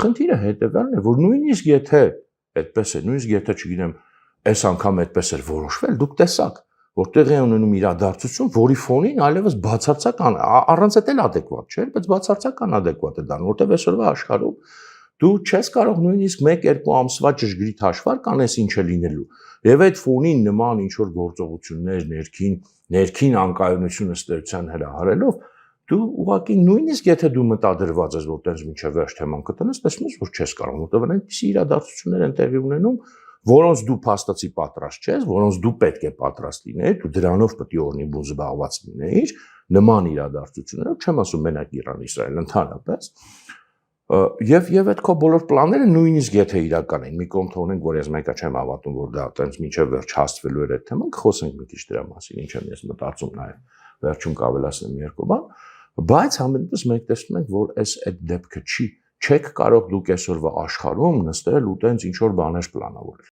Խնդիրը հետևյալն է, որ նույնիսկ եթե այդպես է, նույնիսկ եթե չգիտեմ, այս անգամ այդպես էր որոշվել, դուք տեսաք, որ տեղի է ունենում իրադարձություն, որի ֆոնին այլևս բացարձակ առանց այդ էլ adekvat չէ, բայց բացարձակ անadekvat է դառնում, որտեղ այսօրվա աշխարհում դու չես կարող նույնիսկ 1-2 ամսվա ճշգրիտ հաշվարկ անես ինչ է լինելու։ Եվ այդ ֆոնին նման ինչ որ գործողություններ ներքին անկայունությունը ստեղծան հրահարելով, դու ուղղակի նույնիսկ եթե դու մտադրված ես, որ տենց մինչև վերջ թեման կտնես, տեսնում ես, որ չես կարող, որտեղ այնպիսի իրադարձություններ են տեղի ունենում, որոնց դու փաստացի պատրաստ չես, որոնց դու պետք է պատրաստ լինեիր, դու դրանով պետք է օրնի բուն զբաղված լինեիր, նման իրադարձություններով, չեմ ասում մենակ Իրան-Իսրայել, ընդհանրապես, եւ այդ քո բոլոր պլանները նույնիսկ եթե իրական են, մի կողմ թողնենք, որ ես մեկը չեմ հավատում, որ դա տենց մինչև վերջ հասցվելու էր այդ թեման, խոսենք մի քիչ դրա մասին, ինչ եմ ես մտածում նաեւ վերջում կավելացնեմ երկու բան, բայց համենայնպես մենք տեսնում ենք, որ այդ դեպքը չեք կարող դուք այսօրվա աշխարհում նստել ու տենց ինչ որ բաներ պլանավորել։